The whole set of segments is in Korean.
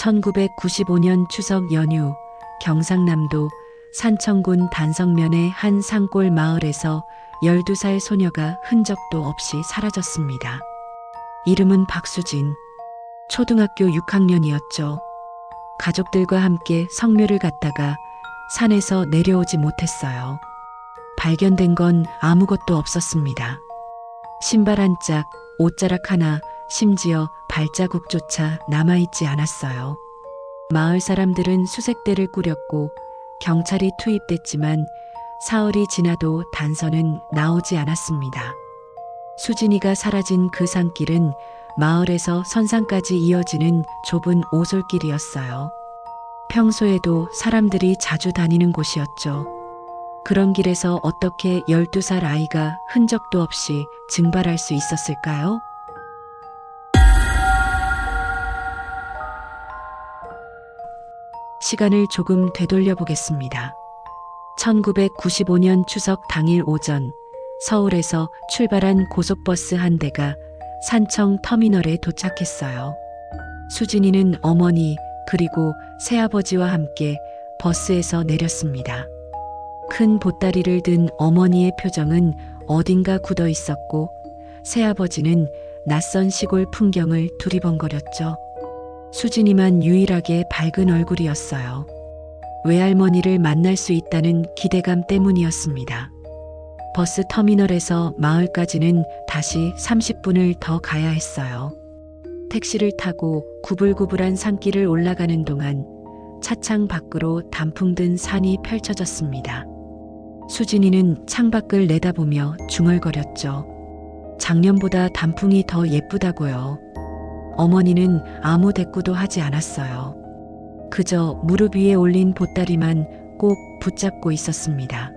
1995년 추석 연휴 경상남도 산청군 단성면의 한 산골 마을에서 12살 소녀가 흔적도 없이 사라졌습니다. 이름은 박수진. 초등학교 6학년이었죠. 가족들과 함께 성묘를 갔다가 산에서 내려오지 못했어요. 발견된 건 아무것도 없었습니다. 신발 한 짝, 옷자락 하나, 심지어 발자국조차 남아있지 않았어요. 마을 사람들은 수색대를 꾸렸고 경찰이 투입됐지만 사흘이 지나도 단서는 나오지 않았습니다. 수진이가 사라진 그 산길은 마을에서 선산까지 이어지는 좁은 오솔길이었어요. 평소에도 사람들이 자주 다니는 곳이었죠. 그런 길에서 어떻게 12살 아이가 흔적도 없이 증발할 수 있었을까요? 시간을 조금 되돌려 보겠습니다. 1995년 추석 당일 오전, 서울에서 출발한 고속버스 한 대가 산청 터미널에 도착했어요. 수진이는 어머니 그리고 새아버지와 함께 버스에서 내렸습니다. 큰 보따리를 든 어머니의 표정은 어딘가 굳어 있었고 새아버지는 낯선 시골 풍경을 두리번거렸죠. 수진이만 유일하게 밝은 얼굴이었어요. 외할머니를 만날 수 있다는 기대감 때문이었습니다. 버스 터미널에서 마을까지는 다시 30분을 더 가야 했어요. 택시를 타고 구불구불한 산길을 올라가는 동안 차창 밖으로 단풍 든 산이 펼쳐졌습니다. 수진이는 창밖을 내다보며 중얼거렸죠. 작년보다 단풍이 더 예쁘다고요. 어머니는 아무 대꾸도 하지 않았어요. 그저 무릎 위에 올린 보따리만 꼭 붙잡고 있었습니다.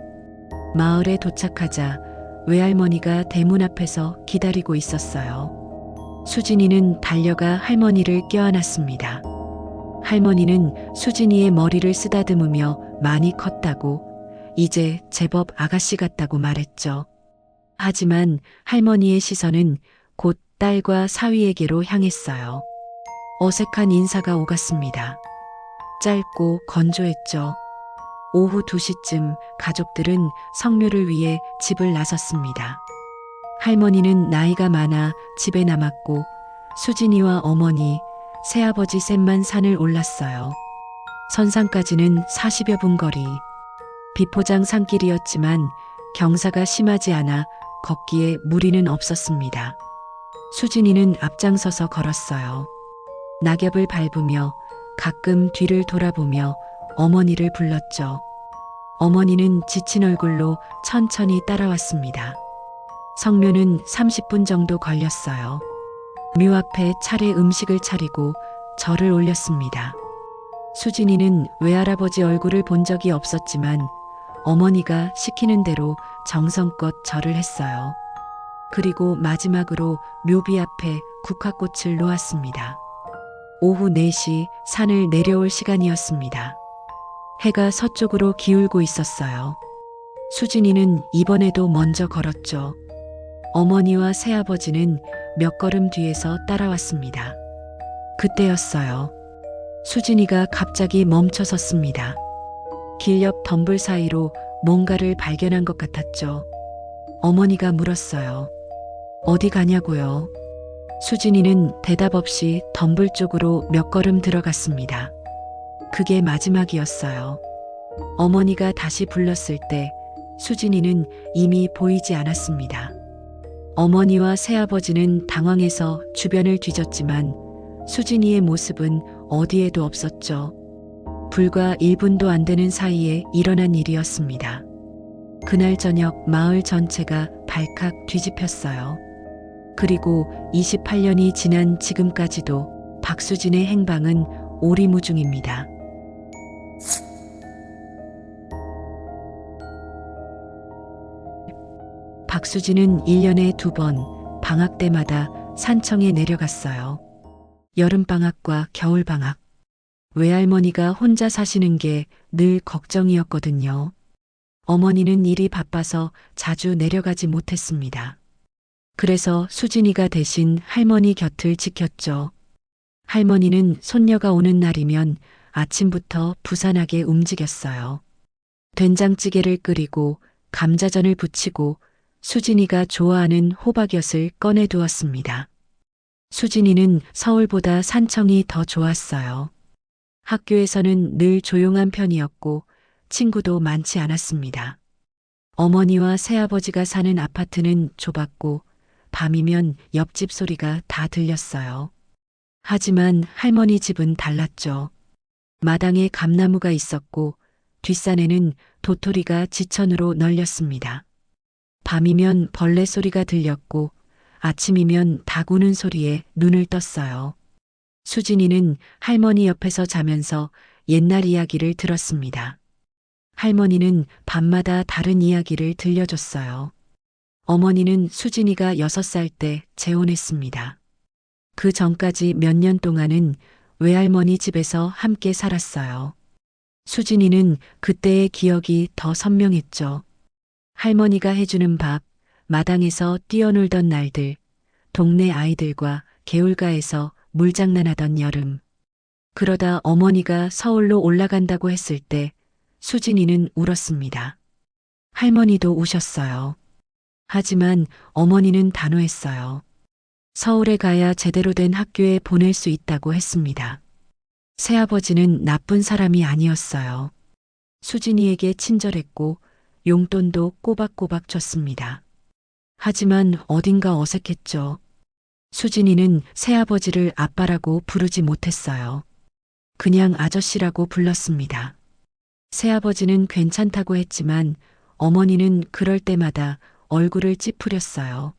마을에 도착하자 외할머니가 대문 앞에서 기다리고 있었어요. 수진이는 달려가 할머니를 껴안았습니다. 할머니는 수진이의 머리를 쓰다듬으며 많이 컸다고, 이제 제법 아가씨 같다고 말했죠. 하지만 할머니의 시선은 곧 딸과 사위에게로 향했어요. 어색한 인사가 오갔습니다. 짧고 건조했죠. 오후 2시쯤 가족들은 성묘를 위해 집을 나섰습니다. 할머니는 나이가 많아 집에 남았고 수진이와 어머니, 새아버지 셋만 산을 올랐어요. 선산까지는 40여 분 거리. 비포장 산길이었지만 경사가 심하지 않아 걷기에 무리는 없었습니다. 수진이는 앞장서서 걸었어요. 낙엽을 밟으며 가끔 뒤를 돌아보며 어머니를 불렀죠. 어머니는 지친 얼굴로 천천히 따라왔습니다. 성묘는 30분 정도 걸렸어요. 묘 앞에 차례 음식을 차리고 절을 올렸습니다. 수진이는 외할아버지 얼굴을 본 적이 없었지만 어머니가 시키는 대로 정성껏 절을 했어요. 그리고 마지막으로 묘비 앞에 국화꽃을 놓았습니다. 오후 4시 산을 내려올 시간이었습니다. 해가 서쪽으로 기울고 있었어요. 수진이는 이번에도 먼저 걸었죠. 어머니와 새아버지는 몇 걸음 뒤에서 따라왔습니다. 그때였어요. 수진이가 갑자기 멈춰 섰습니다. 길 옆 덤불 사이로 뭔가를 발견한 것 같았죠. 어머니가 물었어요. 어디 가냐고요? 수진이는 대답 없이 덤불 쪽으로 몇 걸음 들어갔습니다. 그게 마지막이었어요. 어머니가 다시 불렀을 때 수진이는 이미 보이지 않았습니다. 어머니와 새아버지는 당황해서 주변을 뒤졌지만 수진이의 모습은 어디에도 없었죠. 불과 1분도 안 되는 사이에 일어난 일이었습니다. 그날 저녁 마을 전체가 발칵 뒤집혔어요. 그리고 28년이 지난 지금까지도 박수진의 행방은 오리무중입니다. 박수진은 1년에 2번 방학 때마다 산청에 내려갔어요. 여름방학과 겨울방학. 외할머니가 혼자 사시는 게 늘 걱정이었거든요. 어머니는 일이 바빠서 자주 내려가지 못했습니다. 그래서 수진이가 대신 할머니 곁을 지켰죠. 할머니는 손녀가 오는 날이면 아침부터 부산하게 움직였어요. 된장찌개를 끓이고 감자전을 부치고 수진이가 좋아하는 호박엿을 꺼내 두었습니다. 수진이는 서울보다 산청이 더 좋았어요. 학교에서는 늘 조용한 편이었고 친구도 많지 않았습니다. 어머니와 새아버지가 사는 아파트는 좁았고 밤이면 옆집 소리가 다 들렸어요. 하지만 할머니 집은 달랐죠. 마당에 감나무가 있었고 뒷산에는 도토리가 지천으로 널렸습니다. 밤이면 벌레 소리가 들렸고 아침이면 닭 우는 소리에 눈을 떴어요. 수진이는 할머니 옆에서 자면서 옛날 이야기를 들었습니다. 할머니는 밤마다 다른 이야기를 들려줬어요. 어머니는 수진이가 6살 때 재혼했습니다. 그 전까지 몇 년 동안은 외할머니 집에서 함께 살았어요. 수진이는 그때의 기억이 더 선명했죠. 할머니가 해주는 밥, 마당에서 뛰어놀던 날들, 동네 아이들과 개울가에서 물장난하던 여름. 그러다 어머니가 서울로 올라간다고 했을 때 수진이는 울었습니다. 할머니도 우셨어요. 하지만 어머니는 단호했어요. 서울에 가야 제대로 된 학교에 보낼 수 있다고 했습니다. 새아버지는 나쁜 사람이 아니었어요. 수진이에게 친절했고 용돈도 꼬박꼬박 줬습니다. 하지만 어딘가 어색했죠. 수진이는 새아버지를 아빠라고 부르지 못했어요. 그냥 아저씨라고 불렀습니다. 새아버지는 괜찮다고 했지만 어머니는 그럴 때마다 얼굴을 찌푸렸어요.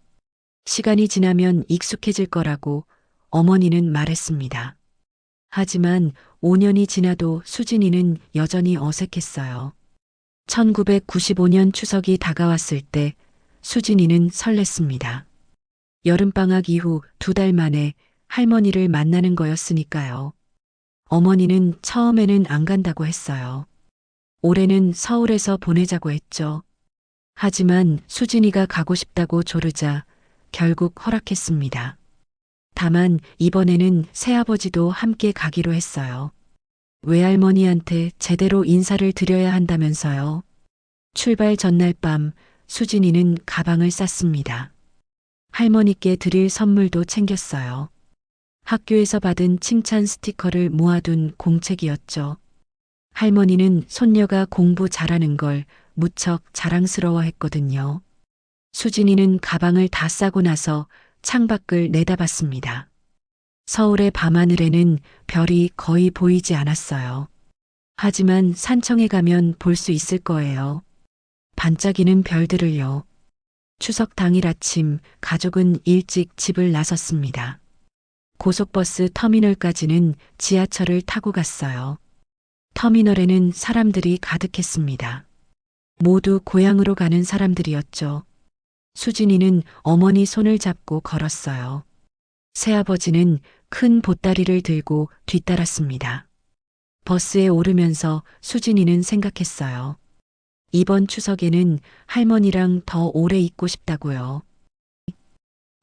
시간이 지나면 익숙해질 거라고 어머니는 말했습니다. 하지만 5년이 지나도 수진이는 여전히 어색했어요. 1995년 추석이 다가왔을 때 수진이는 설렜습니다. 여름방학 이후 2달 만에 할머니를 만나는 거였으니까요. 어머니는 처음에는 안 간다고 했어요. 올해는 서울에서 보내자고 했죠. 하지만 수진이가 가고 싶다고 조르자 결국 허락했습니다. 다만 이번에는 새아버지도 함께 가기로 했어요. 외할머니한테 제대로 인사를 드려야 한다면서요. 출발 전날 밤 수진이는 가방을 쌌습니다. 할머니께 드릴 선물도 챙겼어요. 학교에서 받은 칭찬 스티커를 모아둔 공책이었죠. 할머니는 손녀가 공부 잘하는 걸 무척 자랑스러워 했거든요. 수진이는 가방을 다 싸고 나서 창밖을 내다봤습니다. 서울의 밤하늘에는 별이 거의 보이지 않았어요. 하지만 산청에 가면 볼 수 있을 거예요. 반짝이는 별들을요. 추석 당일 아침 가족은 일찍 집을 나섰습니다. 고속버스 터미널까지는 지하철을 타고 갔어요. 터미널에는 사람들이 가득했습니다. 모두 고향으로 가는 사람들이었죠. 수진이는 어머니 손을 잡고 걸었어요. 새아버지는 큰 보따리를 들고 뒤따랐습니다. 버스에 오르면서 수진이는 생각했어요. 이번 추석에는 할머니랑 더 오래 있고 싶다고요.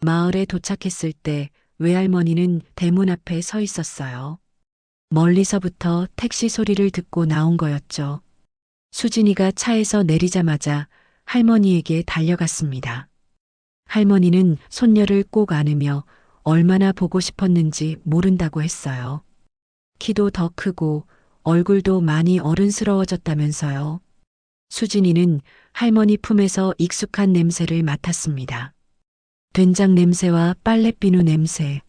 마을에 도착했을 때 외할머니는 대문 앞에 서 있었어요. 멀리서부터 택시 소리를 듣고 나온 거였죠. 수진이가 차에서 내리자마자 할머니에게 달려갔습니다. 할머니는 손녀를 꼭 안으며 얼마나 보고 싶었는지 모른다고 했어요. 키도 더 크고 얼굴도 많이 어른스러워졌다면서요. 수진이는 할머니 품에서 익숙한 냄새를 맡았습니다. 된장 냄새와 빨랫비누 냄새,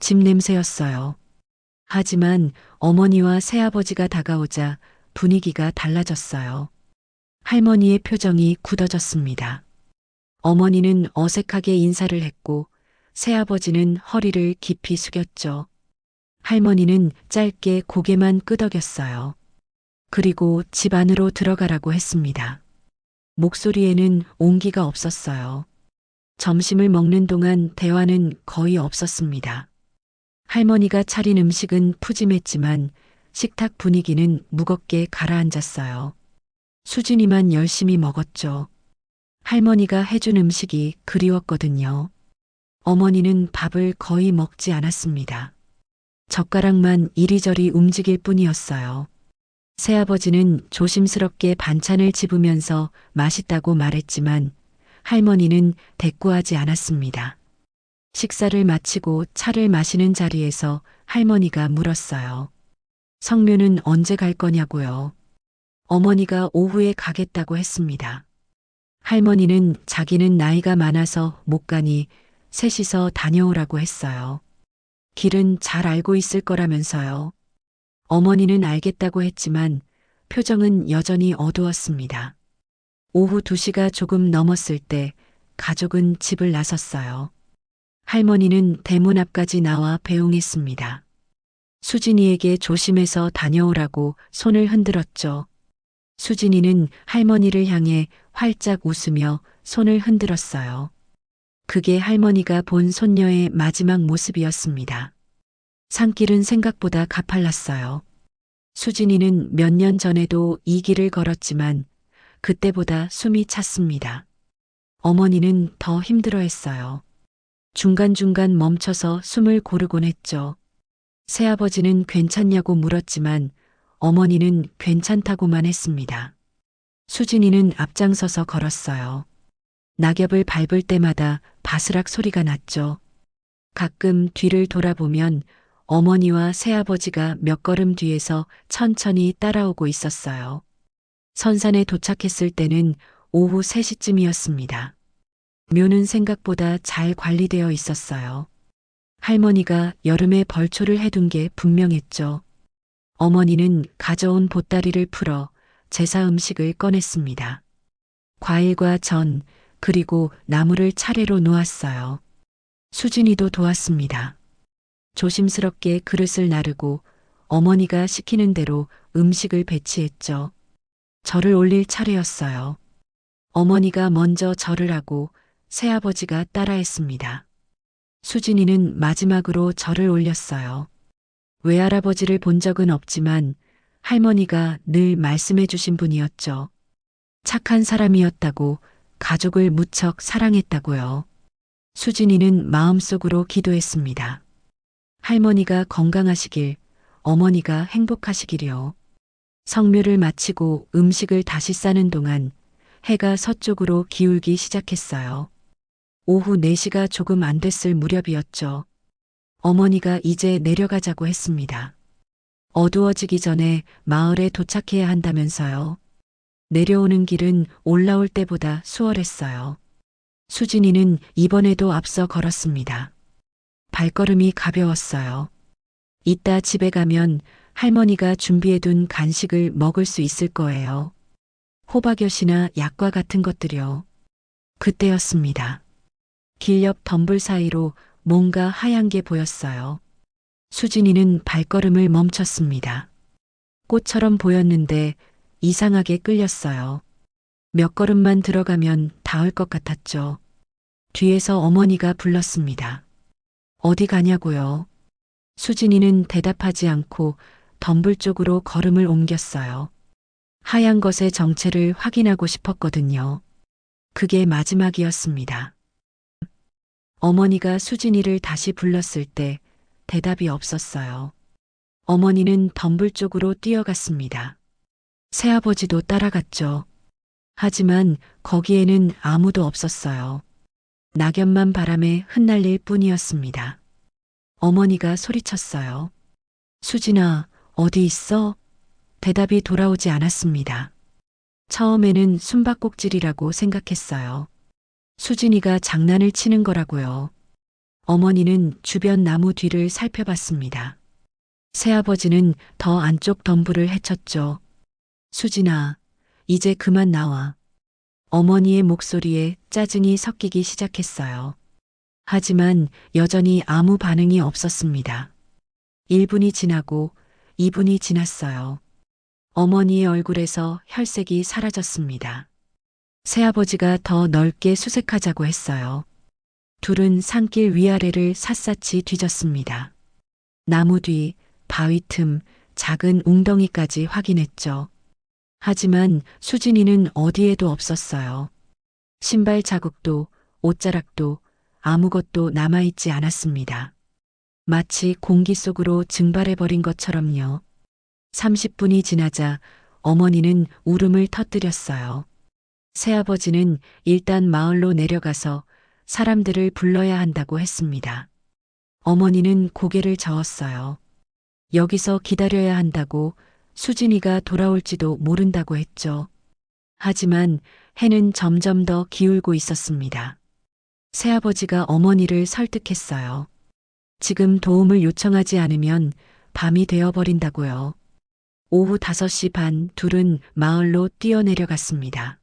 집 냄새였어요. 하지만 어머니와 새아버지가 다가오자 분위기가 달라졌어요. 할머니의 표정이 굳어졌습니다. 어머니는 어색하게 인사를 했고 새아버지는 허리를 깊이 숙였죠. 할머니는 짧게 고개만 끄덕였어요. 그리고 집 안으로 들어가라고 했습니다. 목소리에는 온기가 없었어요. 점심을 먹는 동안 대화는 거의 없었습니다. 할머니가 차린 음식은 푸짐했지만 식탁 분위기는 무겁게 가라앉았어요. 수진이만 열심히 먹었죠. 할머니가 해준 음식이 그리웠거든요. 어머니는 밥을 거의 먹지 않았습니다. 젓가락만 이리저리 움직일 뿐이었어요. 새아버지는 조심스럽게 반찬을 집으면서 맛있다고 말했지만 할머니는 대꾸하지 않았습니다. 식사를 마치고 차를 마시는 자리에서 할머니가 물었어요. 성묘는 언제 갈 거냐고요. 어머니가 오후에 가겠다고 했습니다. 할머니는 자기는 나이가 많아서 못 가니 셋이서 다녀오라고 했어요. 길은 잘 알고 있을 거라면서요. 어머니는 알겠다고 했지만 표정은 여전히 어두웠습니다. 오후 2시가 조금 넘었을 때 가족은 집을 나섰어요. 할머니는 대문 앞까지 나와 배웅했습니다. 수진이에게 조심해서 다녀오라고 손을 흔들었죠. 수진이는 할머니를 향해 활짝 웃으며 손을 흔들었어요. 그게 할머니가 본 손녀의 마지막 모습이었습니다. 산길은 생각보다 가팔랐어요. 수진이는 몇 년 전에도 이 길을 걸었지만 그때보다 숨이 찼습니다. 어머니는 더 힘들어했어요. 중간중간 멈춰서 숨을 고르곤 했죠. 새아버지는 괜찮냐고 물었지만 어머니는 괜찮다고만 했습니다. 수진이는 앞장서서 걸었어요. 낙엽을 밟을 때마다 바스락 소리가 났죠. 가끔 뒤를 돌아보면 어머니와 새아버지가 몇 걸음 뒤에서 천천히 따라오고 있었어요. 선산에 도착했을 때는 오후 3시쯤이었습니다. 묘는 생각보다 잘 관리되어 있었어요. 할머니가 여름에 벌초를 해둔 게 분명했죠. 어머니는 가져온 보따리를 풀어 제사 음식을 꺼냈습니다. 과일과 전, 그리고 나물을 차례로 놓았어요. 수진이도 도왔습니다. 조심스럽게 그릇을 나르고 어머니가 시키는 대로 음식을 배치했죠. 절을 올릴 차례였어요. 어머니가 먼저 절을 하고 새아버지가 따라했습니다. 수진이는 마지막으로 절을 올렸어요. 외할아버지를 본 적은 없지만 할머니가 늘 말씀해 주신 분이었죠. 착한 사람이었다고, 가족을 무척 사랑했다고요. 수진이는 마음속으로 기도했습니다. 할머니가 건강하시길, 어머니가 행복하시길이요. 성묘를 마치고 음식을 다시 싸는 동안 해가 서쪽으로 기울기 시작했어요. 오후 4시가 조금 안 됐을 무렵이었죠. 어머니가 이제 내려가자고 했습니다. 어두워지기 전에 마을에 도착해야 한다면서요. 내려오는 길은 올라올 때보다 수월했어요. 수진이는 이번에도 앞서 걸었습니다. 발걸음이 가벼웠어요. 이따 집에 가면 할머니가 준비해둔 간식을 먹을 수 있을 거예요. 호박엿이나 약과 같은 것들이요. 그때였습니다. 길 옆 덤불 사이로 뭔가 하얀 게 보였어요. 수진이는 발걸음을 멈췄습니다. 꽃처럼 보였는데 이상하게 끌렸어요. 몇 걸음만 들어가면 닿을 것 같았죠. 뒤에서 어머니가 불렀습니다. 어디 가냐고요? 수진이는 대답하지 않고 덤불 쪽으로 걸음을 옮겼어요. 하얀 것의 정체를 확인하고 싶었거든요. 그게 마지막이었습니다. 어머니가 수진이를 다시 불렀을 때 대답이 없었어요. 어머니는 덤불 쪽으로 뛰어갔습니다. 새아버지도 따라갔죠. 하지만 거기에는 아무도 없었어요. 낙엽만 바람에 흩날릴 뿐이었습니다. 어머니가 소리쳤어요. 수진아, 어디 있어? 대답이 돌아오지 않았습니다. 처음에는 숨바꼭질이라고 생각했어요. 수진이가 장난을 치는 거라고요. 어머니는 주변 나무 뒤를 살펴봤습니다. 새아버지는 더 안쪽 덤불을 헤쳤죠. 수진아, 이제 그만 나와. 어머니의 목소리에 짜증이 섞이기 시작했어요. 하지만 여전히 아무 반응이 없었습니다. 1분이 지나고 2분이 지났어요. 어머니의 얼굴에서 혈색이 사라졌습니다. 새아버지가 더 넓게 수색하자고 했어요. 둘은 산길 위아래를 샅샅이 뒤졌습니다. 나무 뒤, 바위 틈, 작은 웅덩이까지 확인했죠. 하지만 수진이는 어디에도 없었어요. 신발 자국도, 옷자락도 아무것도 남아있지 않았습니다. 마치 공기 속으로 증발해버린 것처럼요. 30분이 지나자 어머니는 울음을 터뜨렸어요. 새아버지는 일단 마을로 내려가서 사람들을 불러야 한다고 했습니다. 어머니는 고개를 저었어요. 여기서 기다려야 한다고, 수진이가 돌아올지도 모른다고 했죠. 하지만 해는 점점 더 기울고 있었습니다. 새아버지가 어머니를 설득했어요. 지금 도움을 요청하지 않으면 밤이 되어버린다고요. 오후 5시 반 둘은 마을로 뛰어내려갔습니다.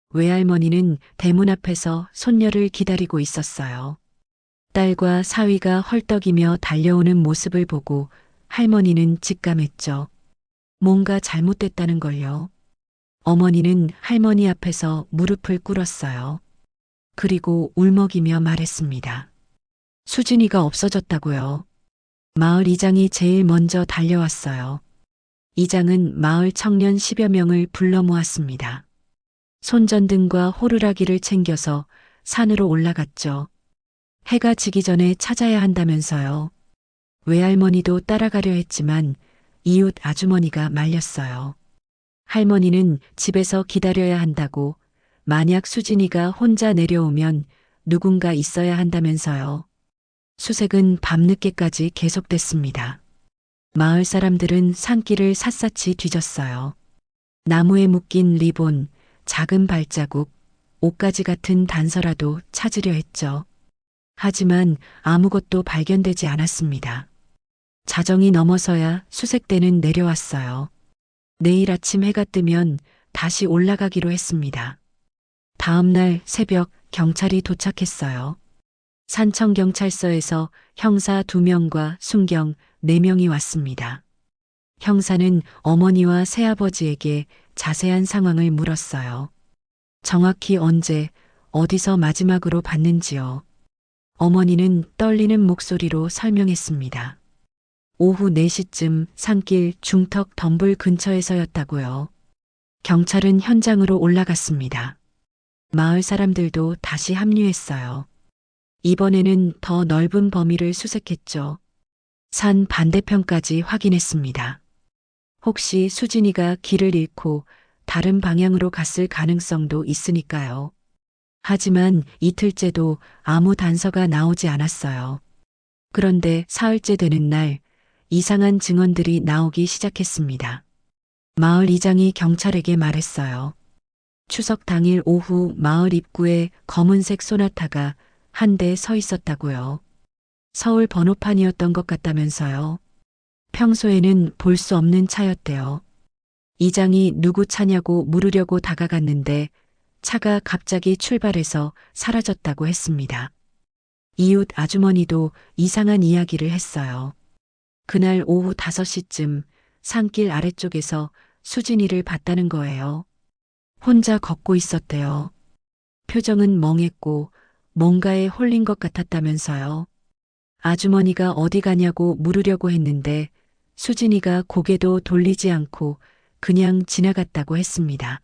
외할머니는 대문 앞에서 손녀를 기다리고 있었어요. 딸과 사위가 헐떡이며 달려오는 모습을 보고 할머니는 직감했죠. 뭔가 잘못됐다는 걸요. 어머니는 할머니 앞에서 무릎을 꿇었어요. 그리고 울먹이며 말했습니다. 수진이가 없어졌다고요. 마을 이장이 제일 먼저 달려왔어요. 이장은 마을 청년 10여 명을 불러 모았습니다. 손전등과 호루라기를 챙겨서 산으로 올라갔죠. 해가 지기 전에 찾아야 한다면서요. 외할머니도 따라가려 했지만 이웃 아주머니가 말렸어요. 할머니는 집에서 기다려야 한다고, 만약 수진이가 혼자 내려오면 누군가 있어야 한다면서요. 수색은 밤늦게까지 계속됐습니다. 마을 사람들은 산길을 샅샅이 뒤졌어요. 나무에 묶인 리본, 작은 발자국, 옷가지 같은 단서라도 찾으려 했죠. 하지만 아무것도 발견되지 않았습니다. 자정이 넘어서야 수색대는 내려왔어요. 내일 아침 해가 뜨면 다시 올라가기로 했습니다. 다음 날 새벽 경찰이 도착했어요. 산청경찰서에서 형사 2명과 순경 4명이 왔습니다. 형사는 어머니와 새아버지에게 자세한 상황을 물었어요. 정확히 언제, 어디서 마지막으로 봤는지요. 어머니는 떨리는 목소리로 설명했습니다. 오후 4시쯤 산길 중턱 덤불 근처에서였다고요. 경찰은 현장으로 올라갔습니다. 마을 사람들도 다시 합류했어요. 이번에는 더 넓은 범위를 수색했죠. 산 반대편까지 확인했습니다. 혹시 수진이가 길을 잃고 다른 방향으로 갔을 가능성도 있으니까요. 하지만 이틀째도 아무 단서가 나오지 않았어요. 그런데 사흘째 되는 날 이상한 증언들이 나오기 시작했습니다. 마을 이장이 경찰에게 말했어요. 추석 당일 오후 마을 입구에 검은색 소나타가 한 대 서 있었다고요. 서울 번호판이었던 것 같다면서요. 평소에는 볼 수 없는 차였대요. 이장이 누구 차냐고 물으려고 다가갔는데 차가 갑자기 출발해서 사라졌다고 했습니다. 이웃 아주머니도 이상한 이야기를 했어요. 그날 오후 5시쯤 산길 아래쪽에서 수진이를 봤다는 거예요. 혼자 걷고 있었대요. 표정은 멍했고 뭔가에 홀린 것 같았다면서요. 아주머니가 어디 가냐고 물으려고 했는데 수진이가 고개도 돌리지 않고 그냥 지나갔다고 했습니다.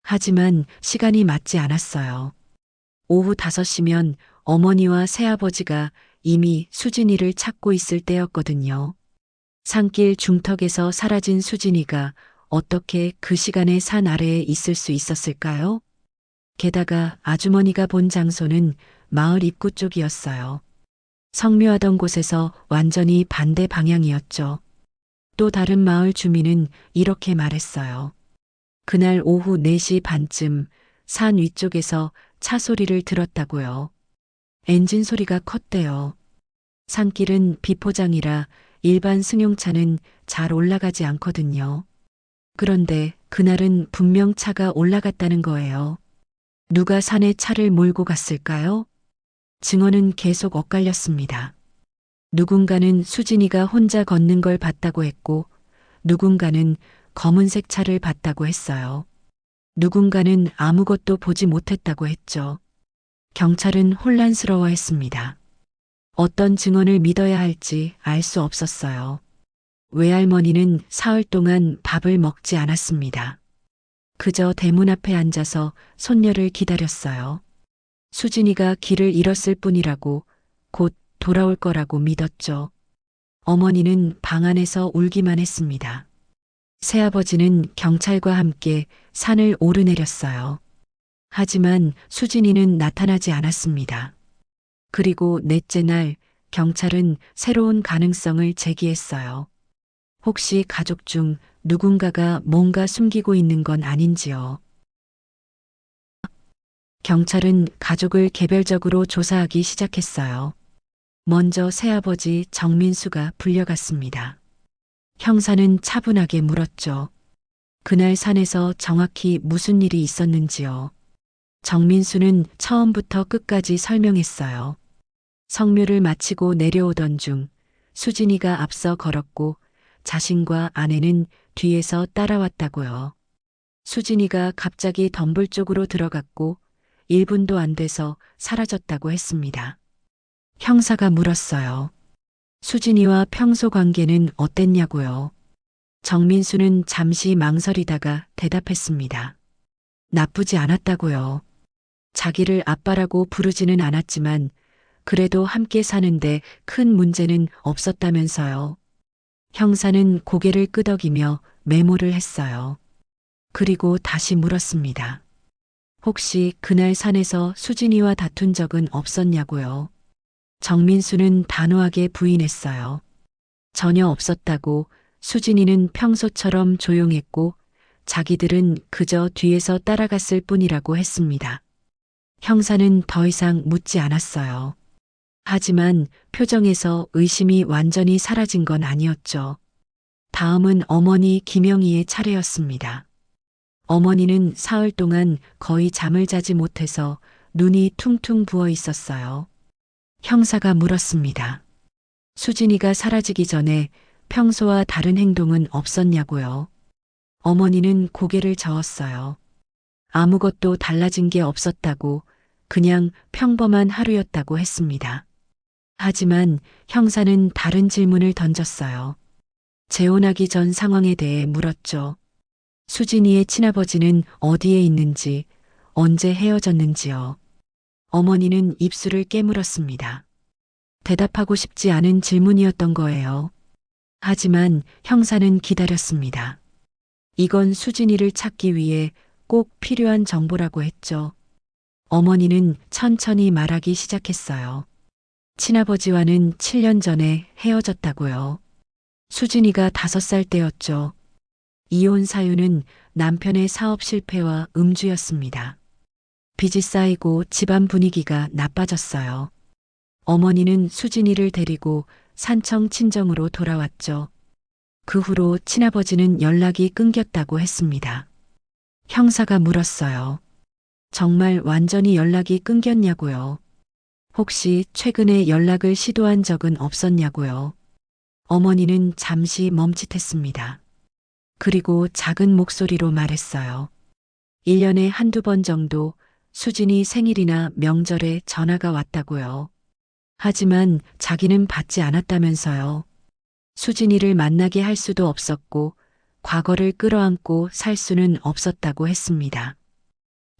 하지만 시간이 맞지 않았어요. 오후 5시면 어머니와 새아버지가 이미 수진이를 찾고 있을 때였거든요. 산길 중턱에서 사라진 수진이가 어떻게 그 시간에 산 아래에 있을 수 있었을까요? 게다가 아주머니가 본 장소는 마을 입구 쪽이었어요. 성묘하던 곳에서 완전히 반대 방향이었죠. 또 다른 마을 주민은 이렇게 말했어요. 그날 오후 4시 반쯤 산 위쪽에서 차 소리를 들었다고요. 엔진 소리가 컸대요. 산길은 비포장이라 일반 승용차는 잘 올라가지 않거든요. 그런데 그날은 분명 차가 올라갔다는 거예요. 누가 산에 차를 몰고 갔을까요? 증언은 계속 엇갈렸습니다. 누군가는 수진이가 혼자 걷는 걸 봤다고 했고, 누군가는 검은색 차를 봤다고 했어요. 누군가는 아무것도 보지 못했다고 했죠. 경찰은 혼란스러워했습니다. 어떤 증언을 믿어야 할지 알 수 없었어요. 외할머니는 사흘 동안 밥을 먹지 않았습니다. 그저 대문 앞에 앉아서 손녀를 기다렸어요. 수진이가 길을 잃었을 뿐이라고, 곧 돌아올 거라고 믿었죠. 어머니는 방 안에서 울기만 했습니다. 새아버지는 경찰과 함께 산을 오르내렸어요. 하지만 수진이는 나타나지 않았습니다. 그리고 넷째 날 경찰은 새로운 가능성을 제기했어요. 혹시 가족 중 누군가가 뭔가 숨기고 있는 건 아닌지요. 경찰은 가족을 개별적으로 조사하기 시작했어요. 먼저 새아버지 정민수가 불려갔습니다. 형사는 차분하게 물었죠. 그날 산에서 정확히 무슨 일이 있었는지요. 정민수는 처음부터 끝까지 설명했어요. 성묘를 마치고 내려오던 중 수진이가 앞서 걸었고 자신과 아내는 뒤에서 따라왔다고요. 수진이가 갑자기 덤불 쪽으로 들어갔고 1분도 안 돼서 사라졌다고 했습니다. 형사가 물었어요. 수진이와 평소 관계는 어땠냐고요. 정민수는 잠시 망설이다가 대답했습니다. 나쁘지 않았다고요. 자기를 아빠라고 부르지는 않았지만 그래도 함께 사는데 큰 문제는 없었다면서요. 형사는 고개를 끄덕이며 메모를 했어요. 그리고 다시 물었습니다. 혹시 그날 산에서 수진이와 다툰 적은 없었냐고요. 정민수는 단호하게 부인했어요. 전혀 없었다고. 수진이는 평소처럼 조용했고 자기들은 그저 뒤에서 따라갔을 뿐이라고 했습니다. 형사는 더 이상 묻지 않았어요. 하지만 표정에서 의심이 완전히 사라진 건 아니었죠. 다음은 어머니 김영희의 차례였습니다. 어머니는 사흘 동안 거의 잠을 자지 못해서 눈이 퉁퉁 부어 있었어요. 형사가 물었습니다. 수진이가 사라지기 전에 평소와 다른 행동은 없었냐고요. 어머니는 고개를 저었어요. 아무것도 달라진 게 없었다고, 그냥 평범한 하루였다고 했습니다. 하지만 형사는 다른 질문을 던졌어요. 재혼하기 전 상황에 대해 물었죠. 수진이의 친아버지는 어디에 있는지, 언제 헤어졌는지요. 어머니는 입술을 깨물었습니다. 대답하고 싶지 않은 질문이었던 거예요. 하지만 형사는 기다렸습니다. 이건 수진이를 찾기 위해 꼭 필요한 정보라고 했죠. 어머니는 천천히 말하기 시작했어요. 친아버지와는 7년 전에 헤어졌다고요. 수진이가 5살 때였죠. 이혼 사유는 남편의 사업 실패와 음주였습니다. 빚이 쌓이고 집안 분위기가 나빠졌어요. 어머니는 수진이를 데리고 산청 친정으로 돌아왔죠. 그 후로 친아버지는 연락이 끊겼다고 했습니다. 형사가 물었어요. 정말 완전히 연락이 끊겼냐고요. 혹시 최근에 연락을 시도한 적은 없었냐고요. 어머니는 잠시 멈칫했습니다. 그리고 작은 목소리로 말했어요. 1년에 한두 번 정도 수진이 생일이나 명절에 전화가 왔다고요. 하지만 자기는 받지 않았다면서요. 수진이를 만나게 할 수도 없었고 과거를 끌어안고 살 수는 없었다고 했습니다.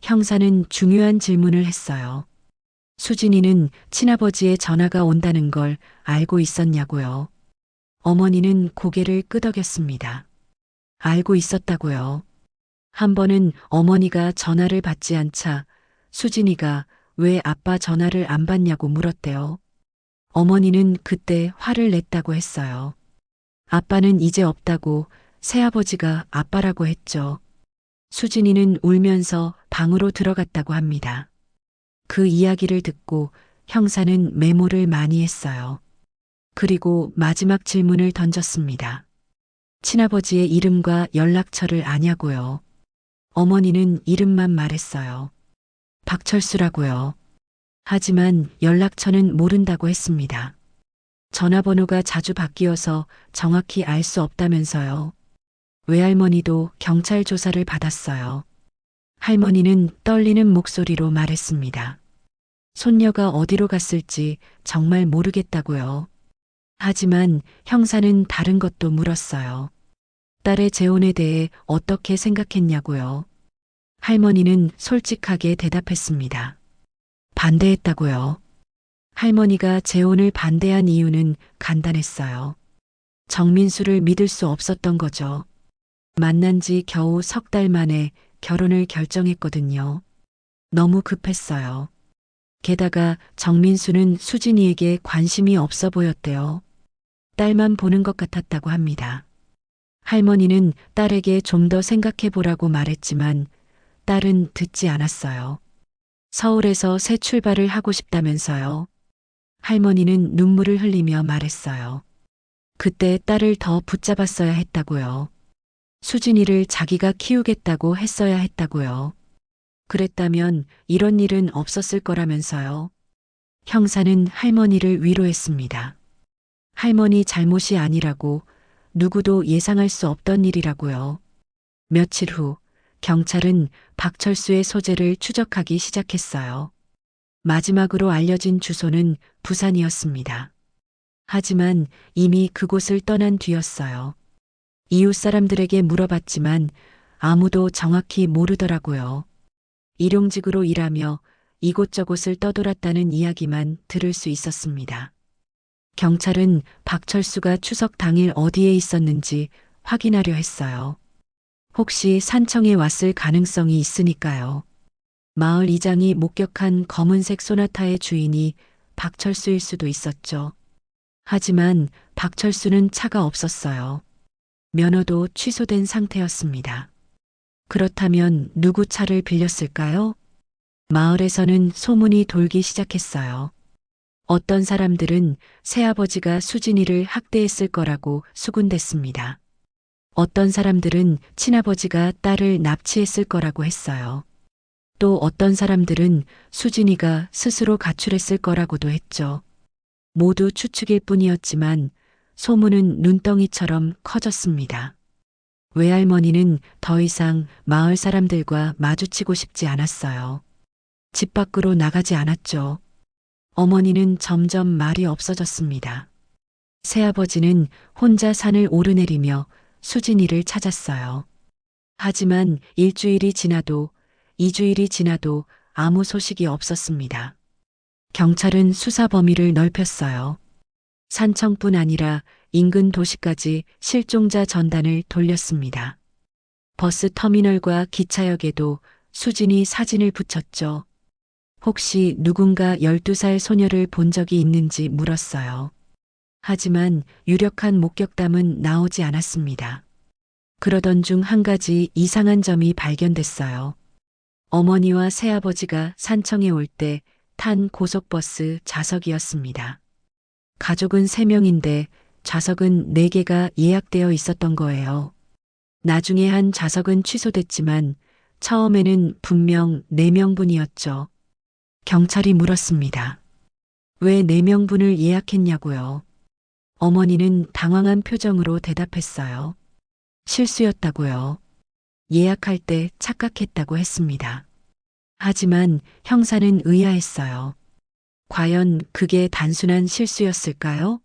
형사는 중요한 질문을 했어요. 수진이는 친아버지의 전화가 온다는 걸 알고 있었냐고요. 어머니는 고개를 끄덕였습니다. 알고 있었다고요. 한 번은 어머니가 전화를 받지 않자 수진이가 왜 아빠 전화를 안 받냐고 물었대요. 어머니는 그때 화를 냈다고 했어요. 아빠는 이제 없다고 새아버지가 아빠라고 했죠. 수진이는 울면서 방으로 들어갔다고 합니다. 그 이야기를 듣고 형사는 메모를 많이 했어요. 그리고 마지막 질문을 던졌습니다. 친아버지의 이름과 연락처를 아냐고요. 어머니는 이름만 말했어요. 박철수라고요. 하지만 연락처는 모른다고 했습니다. 전화번호가 자주 바뀌어서 정확히 알 수 없다면서요. 외할머니도 경찰 조사를 받았어요. 할머니는 떨리는 목소리로 말했습니다. 손녀가 어디로 갔을지 정말 모르겠다고요. 하지만 형사는 다른 것도 물었어요. 딸의 재혼에 대해 어떻게 생각했냐고요. 할머니는 솔직하게 대답했습니다. 반대했다고요. 할머니가 재혼을 반대한 이유는 간단했어요. 정민수를 믿을 수 없었던 거죠. 만난 지 겨우 석 달 만에 결혼을 결정했거든요. 너무 급했어요. 게다가 정민수는 수진이에게 관심이 없어 보였대요. 딸만 보는 것 같았다고 합니다. 할머니는 딸에게 좀 더 생각해 보라고 말했지만 딸은 듣지 않았어요. 서울에서 새 출발을 하고 싶다면서요. 할머니는 눈물을 흘리며 말했어요. 그때 딸을 더 붙잡았어야 했다고요. 수진이를 자기가 키우겠다고 했어야 했다고요. 그랬다면 이런 일은 없었을 거라면서요. 형사는 할머니를 위로했습니다. 할머니 잘못이 아니라고, 누구도 예상할 수 없던 일이라고요. 며칠 후 경찰은 박철수의 소재를 추적하기 시작했어요. 마지막으로 알려진 주소는 부산이었습니다. 하지만 이미 그곳을 떠난 뒤였어요. 이웃 사람들에게 물어봤지만 아무도 정확히 모르더라고요. 일용직으로 일하며 이곳저곳을 떠돌았다는 이야기만 들을 수 있었습니다. 경찰은 박철수가 추석 당일 어디에 있었는지 확인하려 했어요. 혹시 산청에 왔을 가능성이 있으니까요. 마을 이장이 목격한 검은색 소나타의 주인이 박철수일 수도 있었죠. 하지만 박철수는 차가 없었어요. 면허도 취소된 상태였습니다. 그렇다면 누구 차를 빌렸을까요? 마을에서는 소문이 돌기 시작했어요. 어떤 사람들은 새아버지가 수진이를 학대했을 거라고 수군댔습니다. 어떤 사람들은 친아버지가 딸을 납치했을 거라고 했어요. 또 어떤 사람들은 수진이가 스스로 가출했을 거라고도 했죠. 모두 추측일 뿐이었지만 소문은 눈덩이처럼 커졌습니다. 외할머니는 더 이상 마을 사람들과 마주치고 싶지 않았어요. 집 밖으로 나가지 않았죠. 어머니는 점점 말이 없어졌습니다. 새아버지는 혼자 산을 오르내리며 수진이를 찾았어요. 하지만 일주일이 지나도 2주일이 지나도 아무 소식이 없었습니다. 경찰은 수사 범위를 넓혔어요. 산청뿐 아니라 인근 도시까지 실종자 전단을 돌렸습니다. 버스 터미널과 기차역에도 수진이 사진을 붙였죠. 혹시 누군가 12살 소녀를 본 적이 있는지 물었어요. 하지만 유력한 목격담은 나오지 않았습니다. 그러던 중 한 가지 이상한 점이 발견됐어요. 어머니와 새아버지가 산청에 올 때 탄 고속버스 좌석이었습니다. 가족은 3명인데 좌석은 4개가 예약되어 있었던 거예요. 나중에 한 좌석은 취소됐지만 처음에는 분명 4명분이었죠. 경찰이 물었습니다. 왜 4명분을 예약했냐고요. 어머니는 당황한 표정으로 대답했어요. 실수였다고요. 예약할 때 착각했다고 했습니다. 하지만 형사는 의아했어요. 과연 그게 단순한 실수였을까요?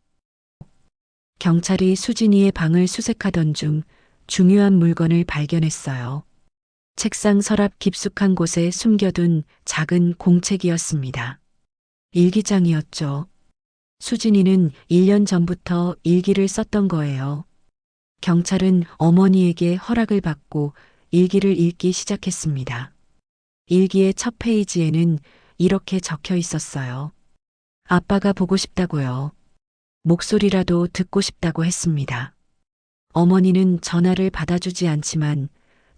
경찰이 수진이의 방을 수색하던 중 중요한 물건을 발견했어요. 책상 서랍 깊숙한 곳에 숨겨둔 작은 공책이었습니다. 일기장이었죠. 수진이는 1년 전부터 일기를 썼던 거예요. 경찰은 어머니에게 허락을 받고 일기를 읽기 시작했습니다. 일기의 첫 페이지에는 이렇게 적혀 있었어요. 아빠가 보고 싶다고요. 목소리라도 듣고 싶다고 했습니다. 어머니는 전화를 받아주지 않지만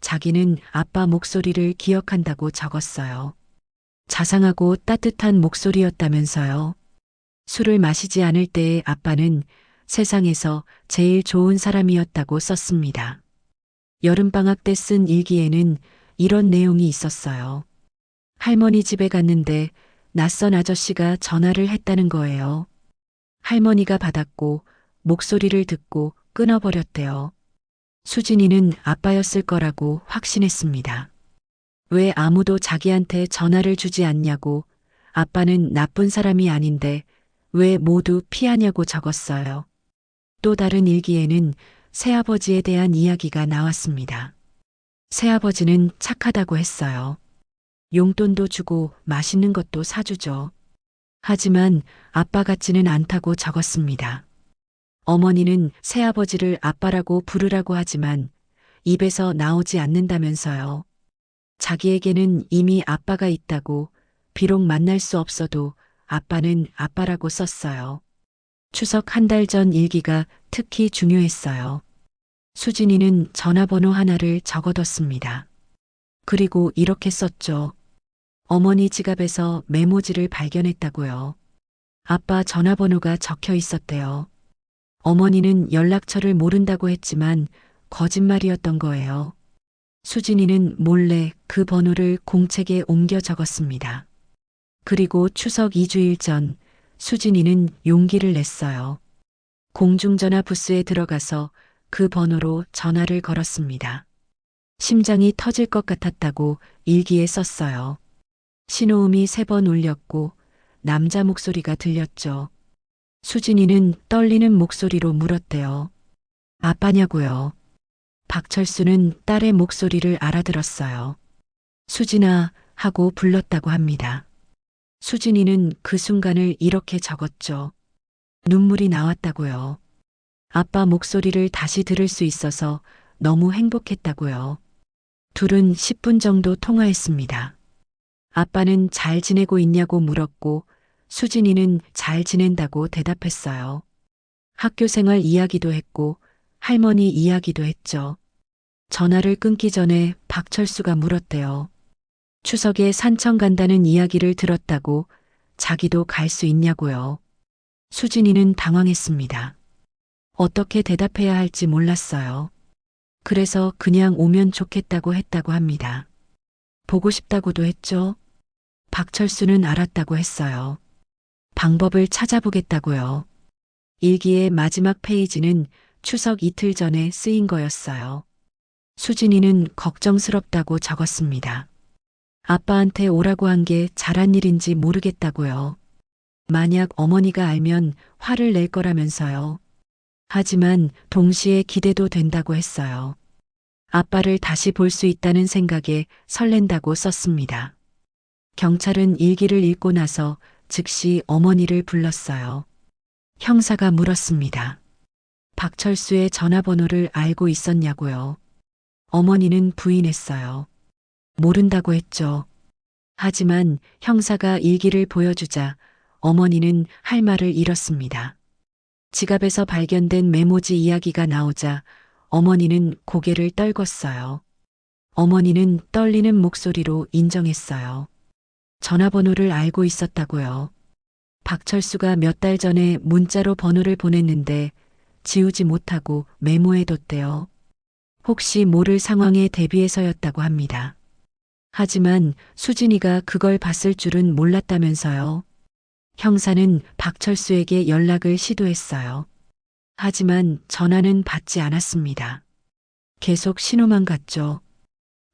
자기는 아빠 목소리를 기억한다고 적었어요. 자상하고 따뜻한 목소리였다면서요. 술을 마시지 않을 때의 아빠는 세상에서 제일 좋은 사람이었다고 썼습니다. 여름방학 때 쓴 일기에는 이런 내용이 있었어요. 할머니 집에 갔는데 낯선 아저씨가 전화를 했다는 거예요. 할머니가 받았고 목소리를 듣고 끊어버렸대요. 수진이는 아빠였을 거라고 확신했습니다. 왜 아무도 자기한테 전화를 주지 않냐고, 아빠는 나쁜 사람이 아닌데 왜 모두 피하냐고 적었어요. 또 다른 일기에는 새아버지에 대한 이야기가 나왔습니다. 새아버지는 착하다고 했어요. 용돈도 주고 맛있는 것도 사주죠. 하지만 아빠 같지는 않다고 적었습니다. 어머니는 새아버지를 아빠라고 부르라고 하지만 입에서 나오지 않는다면서요. 자기에게는 이미 아빠가 있다고, 비록 만날 수 없어도 아빠는 아빠라고 썼어요. 추석 한 달 전 일기가 특히 중요했어요. 수진이는 전화번호 하나를 적어뒀습니다. 그리고 이렇게 썼죠. 어머니 지갑에서 메모지를 발견했다고요. 아빠 전화번호가 적혀 있었대요. 어머니는 연락처를 모른다고 했지만 거짓말이었던 거예요. 수진이는 몰래 그 번호를 공책에 옮겨 적었습니다. 그리고 추석 2주일 전 수진이는 용기를 냈어요. 공중전화 부스에 들어가서 그 번호로 전화를 걸었습니다. 심장이 터질 것 같았다고 일기에 썼어요. 신호음이 3번 울렸고 남자 목소리가 들렸죠. 수진이는 떨리는 목소리로 물었대요. 아빠냐고요. 박철수는 딸의 목소리를 알아들었어요. 수진아 하고 불렀다고 합니다. 수진이는 그 순간을 이렇게 적었죠. 눈물이 나왔다고요. 아빠 목소리를 다시 들을 수 있어서 너무 행복했다고요. 둘은 10분 정도 통화했습니다. 아빠는 잘 지내고 있냐고 물었고 수진이는 잘 지낸다고 대답했어요. 학교 생활 이야기도 했고 할머니 이야기도 했죠. 전화를 끊기 전에 박철수가 물었대요. 추석에 산청 간다는 이야기를 들었다고 자기도 갈 수 있냐고요. 수진이는 당황했습니다. 어떻게 대답해야 할지 몰랐어요. 그래서 그냥 오면 좋겠다고 했다고 합니다. 보고 싶다고도 했죠. 박철수는 알았다고 했어요. 방법을 찾아보겠다고요. 일기의 마지막 페이지는 추석 이틀 전에 쓰인 거였어요. 수진이는 걱정스럽다고 적었습니다. 아빠한테 오라고 한 게 잘한 일인지 모르겠다고요. 만약 어머니가 알면 화를 낼 거라면서요. 하지만 동시에 기대도 된다고 했어요. 아빠를 다시 볼 수 있다는 생각에 설렌다고 썼습니다. 경찰은 일기를 읽고 나서 즉시 어머니를 불렀어요. 형사가 물었습니다. 박철수의 전화번호를 알고 있었냐고요. 어머니는 부인했어요. 모른다고 했죠. 하지만 형사가 일기를 보여주자 어머니는 할 말을 잃었습니다. 지갑에서 발견된 메모지 이야기가 나오자 어머니는 고개를 떨궜어요. 어머니는 떨리는 목소리로 인정했어요. 전화번호를 알고 있었다고요. 박철수가 몇 달 전에 문자로 번호를 보냈는데 지우지 못하고 메모해뒀대요. 혹시 모를 상황에 대비해서였다고 합니다. 하지만 수진이가 그걸 봤을 줄은 몰랐다면서요. 형사는 박철수에게 연락을 시도했어요. 하지만 전화는 받지 않았습니다. 계속 신호만 갔죠.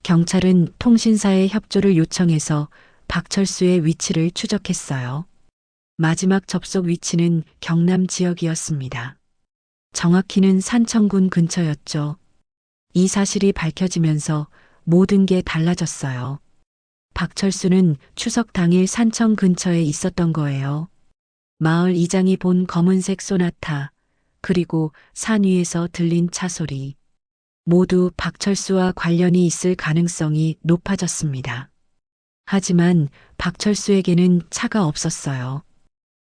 경찰은 통신사의 협조를 요청해서 박철수의 위치를 추적했어요. 마지막 접속 위치는 경남 지역이었습니다. 정확히는 산청군 근처였죠. 이 사실이 밝혀지면서 모든 게 달라졌어요. 박철수는 추석 당일 산청 근처에 있었던 거예요. 마을 이장이 본 검은색 소나타, 그리고 산 위에서 들린 차 소리. 모두 박철수와 관련이 있을 가능성이 높아졌습니다. 하지만 박철수에게는 차가 없었어요.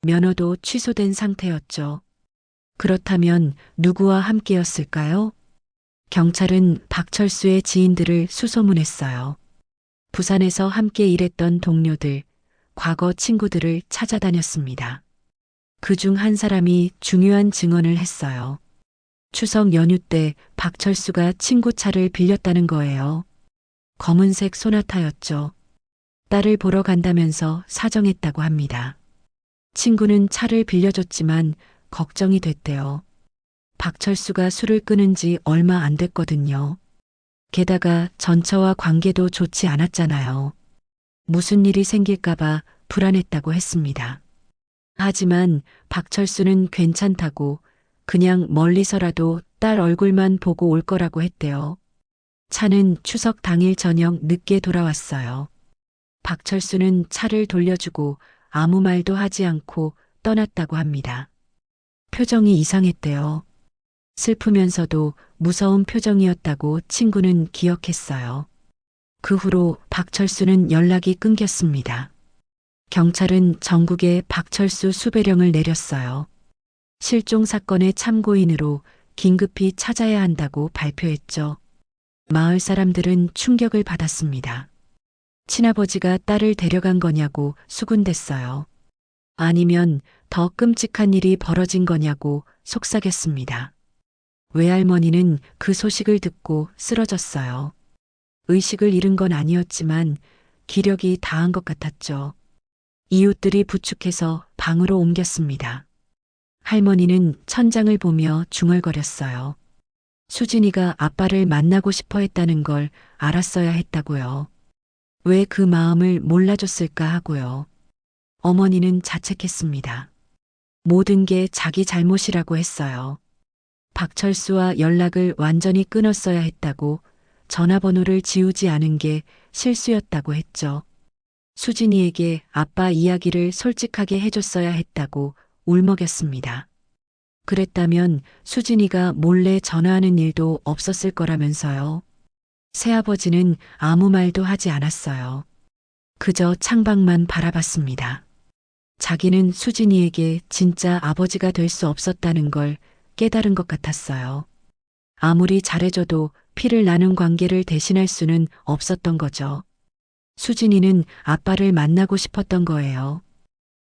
면허도 취소된 상태였죠. 그렇다면 누구와 함께였을까요? 경찰은 박철수의 지인들을 수소문했어요. 부산에서 함께 일했던 동료들, 과거 친구들을 찾아다녔습니다. 그중 한 사람이 중요한 증언을 했어요. 추석 연휴 때 박철수가 친구 차를 빌렸다는 거예요. 검은색 소나타였죠. 딸을 보러 간다면서 사정했다고 합니다. 친구는 차를 빌려줬지만 걱정이 됐대요. 박철수가 술을 끊은 지 얼마 안 됐거든요. 게다가 전처와 관계도 좋지 않았잖아요. 무슨 일이 생길까봐 불안했다고 했습니다. 하지만 박철수는 괜찮다고 그냥 멀리서라도 딸 얼굴만 보고 올 거라고 했대요. 차는 추석 당일 저녁 늦게 돌아왔어요. 박철수는 차를 돌려주고 아무 말도 하지 않고 떠났다고 합니다. 표정이 이상했대요. 슬프면서도 무서운 표정이었다고 친구는 기억했어요. 그 후로 박철수는 연락이 끊겼습니다. 경찰은 전국에 박철수 수배령을 내렸어요. 실종 사건의 참고인으로 긴급히 찾아야 한다고 발표했죠. 마을 사람들은 충격을 받았습니다. 친아버지가 딸을 데려간 거냐고 수군댔어요. 아니면 더 끔찍한 일이 벌어진 거냐고 속삭였습니다. 외할머니는 그 소식을 듣고 쓰러졌어요. 의식을 잃은 건 아니었지만 기력이 다한 것 같았죠. 이웃들이 부축해서 방으로 옮겼습니다. 할머니는 천장을 보며 중얼거렸어요. 수진이가 아빠를 만나고 싶어 했다는 걸 알았어야 했다고요. 왜 그 마음을 몰라줬을까 하고요. 어머니는 자책했습니다. 모든 게 자기 잘못이라고 했어요. 박철수와 연락을 완전히 끊었어야 했다고, 전화번호를 지우지 않은 게 실수였다고 했죠. 수진이에게 아빠 이야기를 솔직하게 해줬어야 했다고 울먹였습니다. 그랬다면 수진이가 몰래 전화하는 일도 없었을 거라면서요. 새아버지는 아무 말도 하지 않았어요. 그저 창밖만 바라봤습니다. 자기는 수진이에게 진짜 아버지가 될 수 없었다는 걸 깨달은 것 같았어요. 아무리 잘해줘도 피를 나눈 관계를 대신할 수는 없었던 거죠. 수진이는 아빠를 만나고 싶었던 거예요.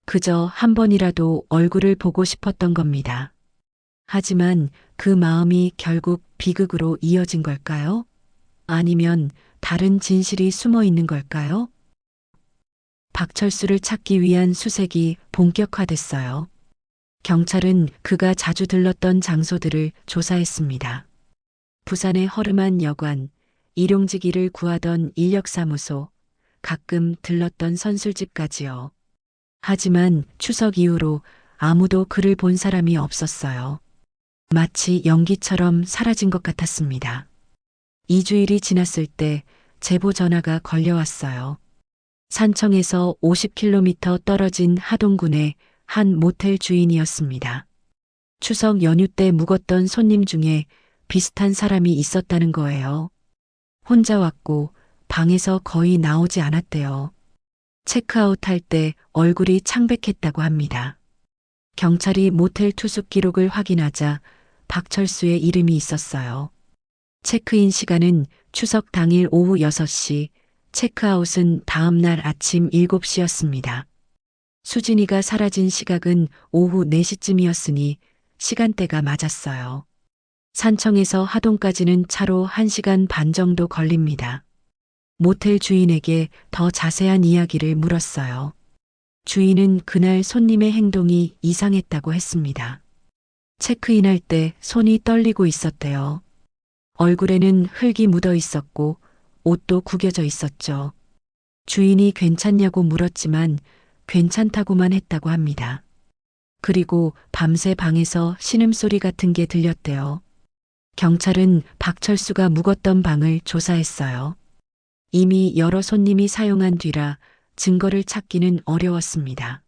그저 한 번이라도 얼굴을 보고 싶었던 겁니다. 하지만 그 마음이 결국 비극으로 이어진 걸까요? 아니면 다른 진실이 숨어 있는 걸까요? 박철수를 찾기 위한 수색이 본격화됐어요. 경찰은 그가 자주 들렀던 장소들을 조사했습니다. 부산의 허름한 여관, 일용직일을 구하던 인력사무소, 가끔 들렀던 선술집까지요. 하지만 추석 이후로 아무도 그를 본 사람이 없었어요. 마치 연기처럼 사라진 것 같았습니다. 2주일이 지났을 때 제보 전화가 걸려왔어요. 산청에서 50km 떨어진 하동군의 한 모텔 주인이었습니다. 추석 연휴 때 묵었던 손님 중에 비슷한 사람이 있었다는 거예요. 혼자 왔고 방에서 거의 나오지 않았대요. 체크아웃할 때 얼굴이 창백했다고 합니다. 경찰이 모텔 투숙 기록을 확인하자 박철수의 이름이 있었어요. 체크인 시간은 추석 당일 오후 6시, 체크아웃은 다음 날 아침 7시였습니다. 수진이가 사라진 시각은 오후 4시쯤이었으니 시간대가 맞았어요. 산청에서 하동까지는 차로 1시간 반 정도 걸립니다. 모텔 주인에게 더 자세한 이야기를 물었어요. 주인은 그날 손님의 행동이 이상했다고 했습니다. 체크인할 때 손이 떨리고 있었대요. 얼굴에는 흙이 묻어 있었고 옷도 구겨져 있었죠. 주인이 괜찮냐고 물었지만 괜찮다고만 했다고 합니다. 그리고 밤새 방에서 신음소리 같은 게 들렸대요. 경찰은 박철수가 묵었던 방을 조사했어요. 이미 여러 손님이 사용한 뒤라 증거를 찾기는 어려웠습니다.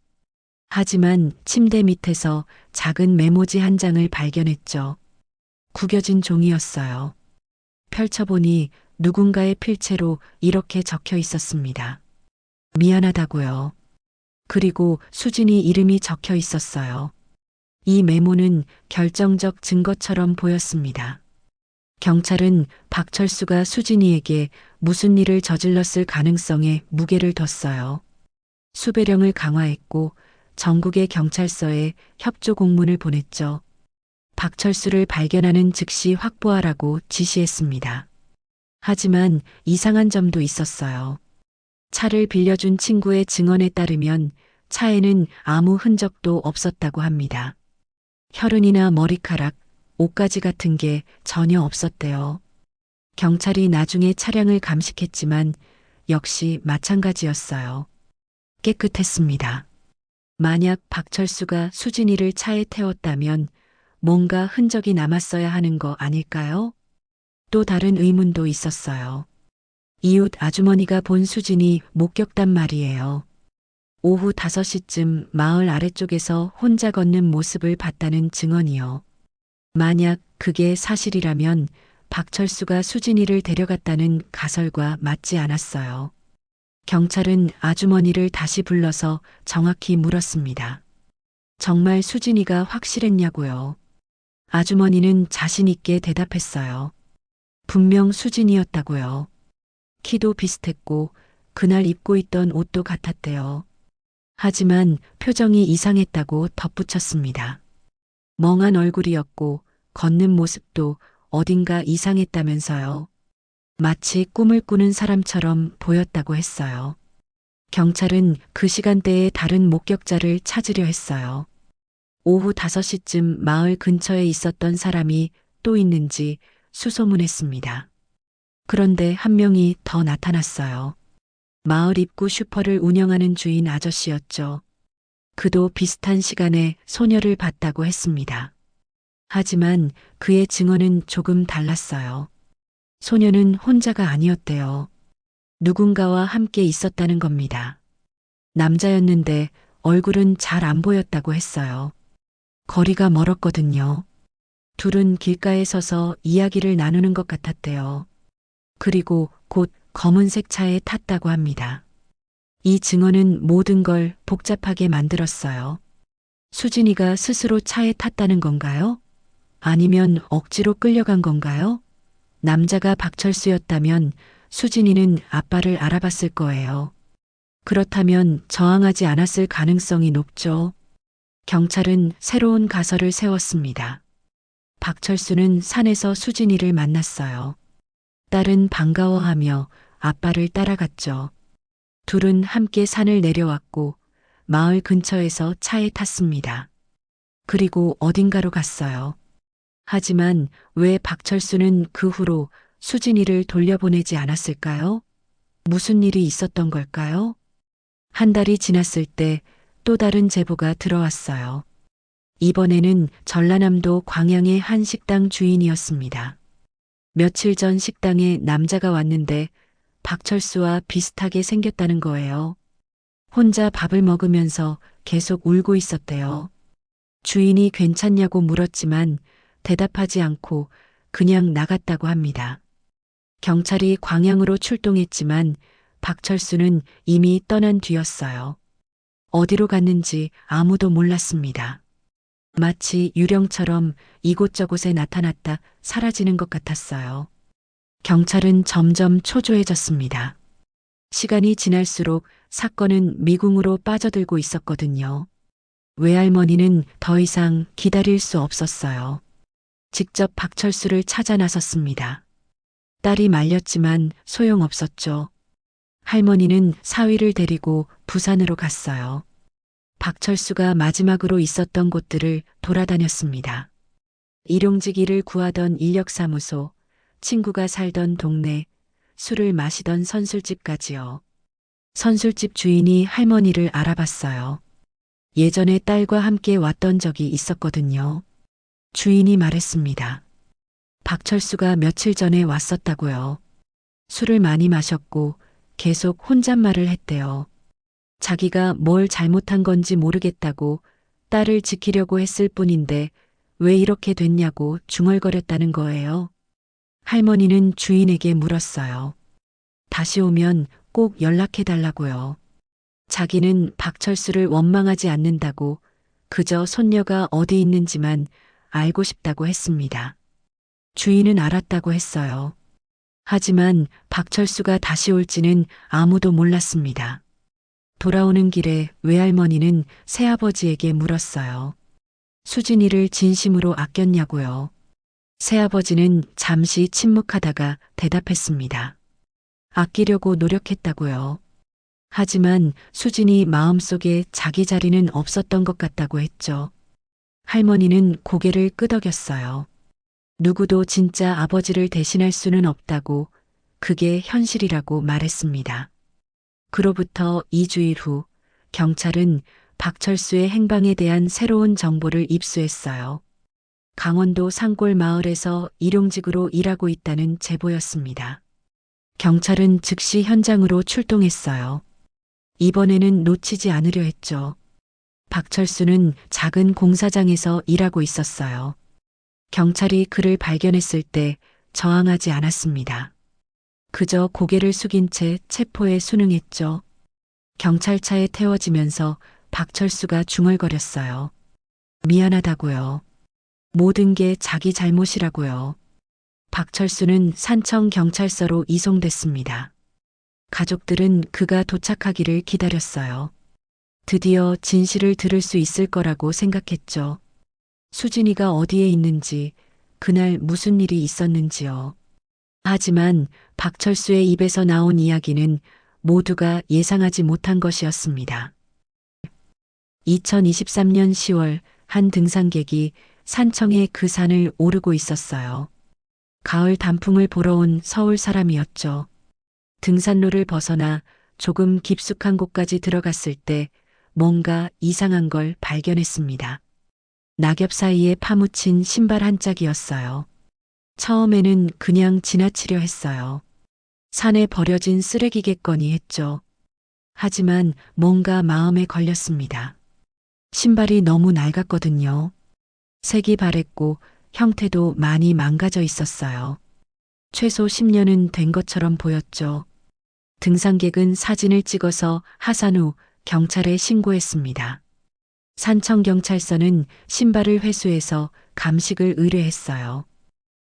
하지만 침대 밑에서 작은 메모지 한 장을 발견했죠. 구겨진 종이였어요. 펼쳐보니 누군가의 필체로 이렇게 적혀 있었습니다. 미안하다고요. 그리고 수진이 이름이 적혀 있었어요. 이 메모는 결정적 증거처럼 보였습니다. 경찰은 박철수가 수진이에게 무슨 일을 저질렀을 가능성에 무게를 뒀어요. 수배령을 강화했고 전국의 경찰서에 협조 공문을 보냈죠. 박철수를 발견하는 즉시 확보하라고 지시했습니다. 하지만 이상한 점도 있었어요. 차를 빌려준 친구의 증언에 따르면 차에는 아무 흔적도 없었다고 합니다. 혈흔이나 머리카락, 옷가지 같은 게 전혀 없었대요. 경찰이 나중에 차량을 감식했지만 역시 마찬가지였어요. 깨끗했습니다. 만약 박철수가 수진이를 차에 태웠다면 뭔가 흔적이 남았어야 하는 거 아닐까요? 또 다른 의문도 있었어요. 이웃 아주머니가 본 수진이 목격단 말이에요. 오후 5시쯤 마을 아래쪽에서 혼자 걷는 모습을 봤다는 증언이요. 만약 그게 사실이라면 박철수가 수진이를 데려갔다는 가설과 맞지 않았어요. 경찰은 아주머니를 다시 불러서 정확히 물었습니다. 정말 수진이가 확실했냐고요. 아주머니는 자신 있게 대답했어요. 분명 수진이었다고요. 키도 비슷했고 그날 입고 있던 옷도 같았대요. 하지만 표정이 이상했다고 덧붙였습니다. 멍한 얼굴이었고 걷는 모습도 어딘가 이상했다면서요. 마치 꿈을 꾸는 사람처럼 보였다고 했어요. 경찰은 그 시간대에 다른 목격자를 찾으려 했어요. 오후 5시쯤 마을 근처에 있었던 사람이 또 있는지 수소문했습니다. 그런데 한 명이 더 나타났어요. 마을 입구 슈퍼를 운영하는 주인 아저씨였죠. 그도 비슷한 시간에 소녀를 봤다고 했습니다. 하지만 그의 증언은 조금 달랐어요. 소녀는 혼자가 아니었대요. 누군가와 함께 있었다는 겁니다. 남자였는데 얼굴은 잘 안 보였다고 했어요. 거리가 멀었거든요. 둘은 길가에 서서 이야기를 나누는 것 같았대요. 그리고 곧 검은색 차에 탔다고 합니다. 이 증언은 모든 걸 복잡하게 만들었어요. 수진이가 스스로 차에 탔다는 건가요? 아니면 억지로 끌려간 건가요? 남자가 박철수였다면 수진이는 아빠를 알아봤을 거예요. 그렇다면 저항하지 않았을 가능성이 높죠. 경찰은 새로운 가설을 세웠습니다. 박철수는 산에서 수진이를 만났어요. 딸은 반가워하며 아빠를 따라갔죠. 둘은 함께 산을 내려왔고 마을 근처에서 차에 탔습니다. 그리고 어딘가로 갔어요. 하지만 왜 박철수는 그 후로 수진이를 돌려보내지 않았을까요? 무슨 일이 있었던 걸까요? 한 달이 지났을 때 또 다른 제보가 들어왔어요. 이번에는 전라남도 광양의 한 식당 주인이었습니다. 며칠 전 식당에 남자가 왔는데 박철수와 비슷하게 생겼다는 거예요. 혼자 밥을 먹으면서 계속 울고 있었대요. 주인이 괜찮냐고 물었지만 대답하지 않고 그냥 나갔다고 합니다. 경찰이 광양으로 출동했지만 박철수는 이미 떠난 뒤였어요. 어디로 갔는지 아무도 몰랐습니다. 마치 유령처럼 이곳저곳에 나타났다 사라지는 것 같았어요. 경찰은 점점 초조해졌습니다. 시간이 지날수록 사건은 미궁으로 빠져들고 있었거든요. 외할머니는 더 이상 기다릴 수 없었어요. 직접 박철수를 찾아 나섰습니다. 딸이 말렸지만 소용없었죠. 할머니는 사위를 데리고 부산으로 갔어요. 박철수가 마지막으로 있었던 곳들을 돌아다녔습니다. 일용직일을 구하던 인력사무소, 친구가 살던 동네, 술을 마시던 선술집까지요. 선술집 주인이 할머니를 알아봤어요. 예전에 딸과 함께 왔던 적이 있었거든요. 주인이 말했습니다. 박철수가 며칠 전에 왔었다고요. 술을 많이 마셨고 계속 혼잣말을 했대요. 자기가 뭘 잘못한 건지 모르겠다고 딸을 지키려고 했을 뿐인데 왜 이렇게 됐냐고 중얼거렸다는 거예요. 할머니는 주인에게 물었어요. 다시 오면 꼭 연락해달라고요. 자기는 박철수를 원망하지 않는다고 그저 손녀가 어디 있는지만 알고 싶다고 했습니다. 주인은 알았다고 했어요. 하지만 박철수가 다시 올지는 아무도 몰랐습니다. 돌아오는 길에 외할머니는 새아버지에게 물었어요. 수진이를 진심으로 아꼈냐고요. 새아버지는 잠시 침묵하다가 대답했습니다. 아끼려고 노력했다고요. 하지만 수진이 마음속에 자기 자리는 없었던 것 같다고 했죠. 할머니는 고개를 끄덕였어요. 누구도 진짜 아버지를 대신할 수는 없다고 그게 현실이라고 말했습니다. 그로부터 2주일 후 경찰은 박철수의 행방에 대한 새로운 정보를 입수했어요. 강원도 산골 마을에서 일용직으로 일하고 있다는 제보였습니다. 경찰은 즉시 현장으로 출동했어요. 이번에는 놓치지 않으려 했죠. 박철수는 작은 공사장에서 일하고 있었어요. 경찰이 그를 발견했을 때 저항하지 않았습니다. 그저 고개를 숙인 채 체포에 순응했죠. 경찰차에 태워지면서 박철수가 중얼거렸어요. 미안하다고요. 모든 게 자기 잘못이라고요. 박철수는 산청 경찰서로 이송됐습니다. 가족들은 그가 도착하기를 기다렸어요. 드디어 진실을 들을 수 있을 거라고 생각했죠. 수진이가 어디에 있는지, 그날 무슨 일이 있었는지요. 하지만 박철수의 입에서 나온 이야기는 모두가 예상하지 못한 것이었습니다. 2023년 10월 한 등산객이 산청의 그 산을 오르고 있었어요. 가을 단풍을 보러 온 서울 사람이었죠. 등산로를 벗어나 조금 깊숙한 곳까지 들어갔을 때 뭔가 이상한 걸 발견했습니다. 낙엽 사이에 파묻힌 신발 한 짝이었어요. 처음에는 그냥 지나치려 했어요. 산에 버려진 쓰레기겠거니 했죠. 하지만 뭔가 마음에 걸렸습니다. 신발이 너무 낡았거든요. 색이 바랬고 형태도 많이 망가져 있었어요. 최소 10년은 된 것처럼 보였죠. 등산객은 사진을 찍어서 하산 후 경찰에 신고했습니다. 산청경찰서는 신발을 회수해서 감식을 의뢰했어요.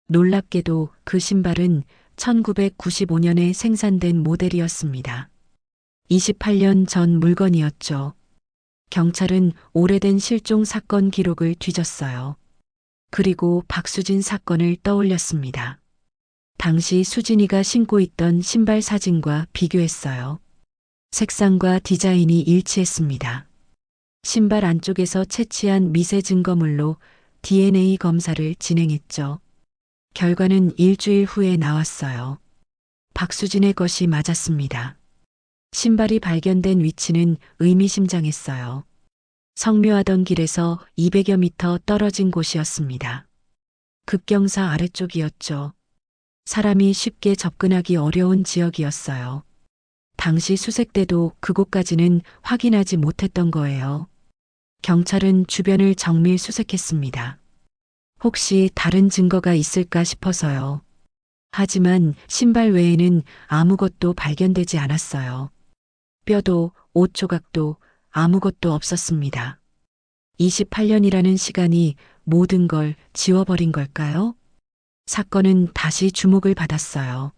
놀랍게도 그 신발은 1995년에 생산된 모델이었습니다. 28년 전 물건이었죠. 경찰은 오래된 실종 사건 기록을 뒤졌어요. 그리고 박수진 사건을 떠올렸습니다. 당시 수진이가 신고 있던 신발 사진과 비교했어요. 색상과 디자인이 일치했습니다. 신발 안쪽에서 채취한 미세 증거물로 DNA 검사를 진행했죠. 결과는 일주일 후에 나왔어요. 박수진의 것이 맞았습니다. 신발이 발견된 위치는 의미심장했어요. 성묘하던 길에서 200여 미터 떨어진 곳이었습니다. 급경사 아래쪽이었죠. 사람이 쉽게 접근하기 어려운 지역이었어요. 당시 수색대도 그곳까지는 확인하지 못했던 거예요. 경찰은 주변을 정밀 수색했습니다. 혹시 다른 증거가 있을까 싶어서요. 하지만 신발 외에는 아무것도 발견되지 않았어요. 뼈도 옷 조각도 아무것도 없었습니다. 28년이라는 시간이 모든 걸 지워버린 걸까요? 사건은 다시 주목을 받았어요.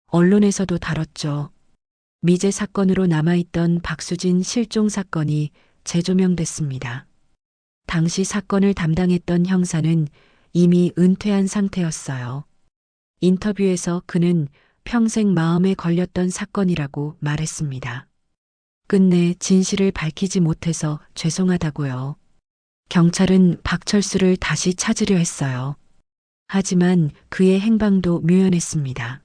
언론에서도 다뤘죠. 미제 사건으로 남아있던 박수진 실종 사건이 재조명됐습니다. 당시 사건을 담당했던 형사는 이미 은퇴한 상태였어요. 인터뷰에서 그는 평생 마음에 걸렸던 사건이라고 말했습니다. 끝내 진실을 밝히지 못해서 죄송하다고요. 경찰은 박철수를 다시 찾으려 했어요. 하지만 그의 행방도 묘연했습니다.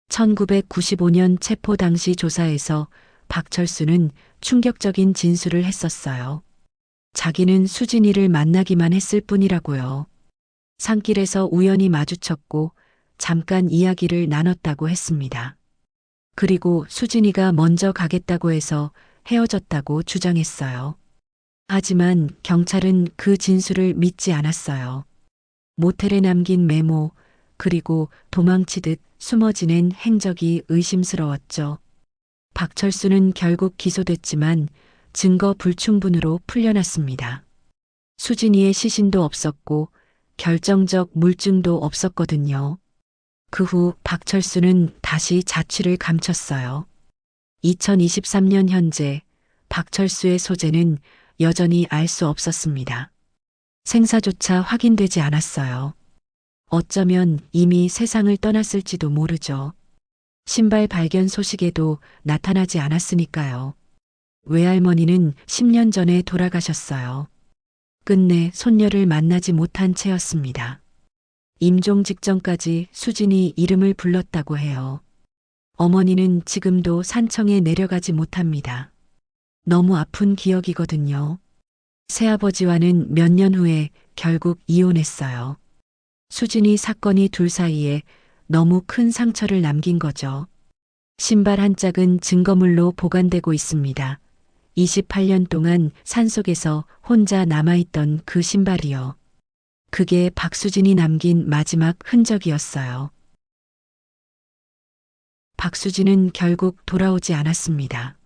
1995년 체포 당시 조사에서 박철수는 충격적인 진술을 했었어요. 자기는 수진이를 만나기만 했을 뿐이라고요. 산길에서 우연히 마주쳤고 잠깐 이야기를 나눴다고 했습니다. 그리고 수진이가 먼저 가겠다고 해서 헤어졌다고 주장했어요. 하지만 경찰은 그 진술을 믿지 않았어요. 모텔에 남긴 메모, 그리고 도망치듯 숨어 지낸 행적이 의심스러웠죠. 박철수는 결국 기소됐지만 증거 불충분으로 풀려났습니다. 수진이의 시신도 없었고 결정적 물증도 없었거든요. 그 후 박철수는 다시 자취를 감췄어요. 2023년 현재 박철수의 소재는 여전히 알 수 없었습니다. 생사조차 확인되지 않았어요. 어쩌면 이미 세상을 떠났을지도 모르죠. 신발 발견 소식에도 나타나지 않았으니까요. 외할머니는 10년 전에 돌아가셨어요. 끝내 손녀를 만나지 못한 채였습니다. 임종 직전까지 수진이 이름을 불렀다고 해요. 어머니는 지금도 산청에 내려가지 못합니다. 너무 아픈 기억이거든요. 새아버지와는 몇 년 후에 결국 이혼했어요. 수진이 사건이 둘 사이에 너무 큰 상처를 남긴 거죠. 신발 한 짝은 증거물로 보관되고 있습니다. 28년 동안 산속에서 혼자 남아있던 그 신발이요. 그게 박수진이 남긴 마지막 흔적이었어요. 박수진은 결국 돌아오지 않았습니다.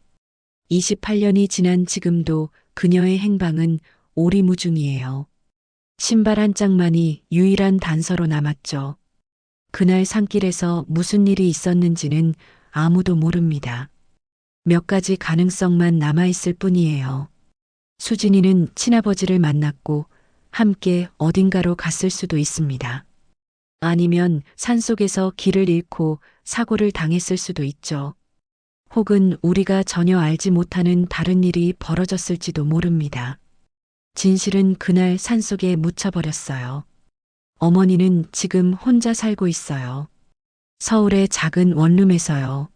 28년이 지난 지금도 그녀의 행방은 오리무중이에요. 신발 한 짝만이 유일한 단서로 남았죠. 그날 산길에서 무슨 일이 있었는지는 아무도 모릅니다. 몇 가지 가능성만 남아있을 뿐이에요. 수진이는 친아버지를 만났고 함께 어딘가로 갔을 수도 있습니다. 아니면 산속에서 길을 잃고 사고를 당했을 수도 있죠. 혹은 우리가 전혀 알지 못하는 다른 일이 벌어졌을지도 모릅니다. 진실은 그날 산속에 묻혀버렸어요. 어머니는 지금 혼자 살고 있어요. 서울의 작은 원룸에서요.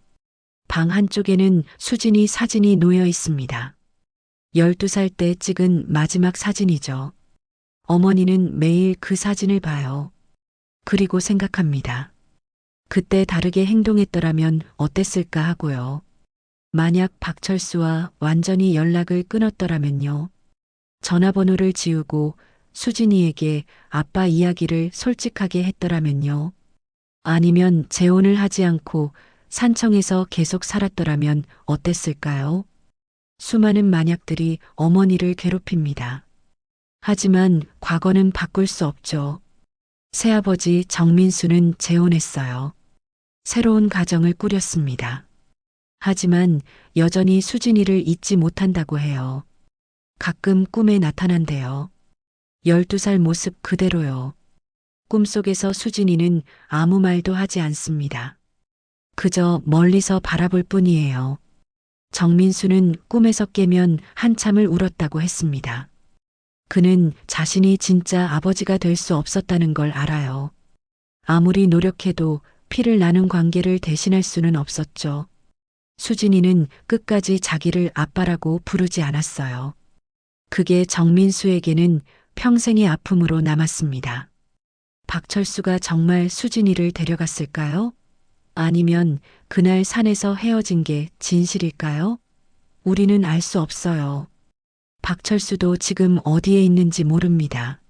방 한쪽에는 수진이 사진이 놓여 있습니다. 12살 때 찍은 마지막 사진이죠. 어머니는 매일 그 사진을 봐요. 그리고 생각합니다. 그때 다르게 행동했더라면 어땠을까 하고요. 만약 박철수와 완전히 연락을 끊었더라면요. 전화번호를 지우고 수진이에게 아빠 이야기를 솔직하게 했더라면요. 아니면 재혼을 하지 않고 산청에서 계속 살았더라면 어땠을까요? 수많은 만약들이 어머니를 괴롭힙니다. 하지만 과거는 바꿀 수 없죠. 새아버지 정민수는 재혼했어요. 새로운 가정을 꾸렸습니다. 하지만 여전히 수진이를 잊지 못한다고 해요. 가끔 꿈에 나타난대요. 12살 모습 그대로요. 꿈속에서 수진이는 아무 말도 하지 않습니다. 그저 멀리서 바라볼 뿐이에요. 정민수는 꿈에서 깨면 한참을 울었다고 했습니다. 그는 자신이 진짜 아버지가 될 수 없었다는 걸 알아요. 아무리 노력해도 피를 나눈 관계를 대신할 수는 없었죠. 수진이는 끝까지 자기를 아빠라고 부르지 않았어요. 그게 정민수에게는 평생의 아픔으로 남았습니다. 박철수가 정말 수진이를 데려갔을까요? 아니면 그날 산에서 헤어진 게 진실일까요? 우리는 알 수 없어요. 박철수도 지금 어디에 있는지 모릅니다.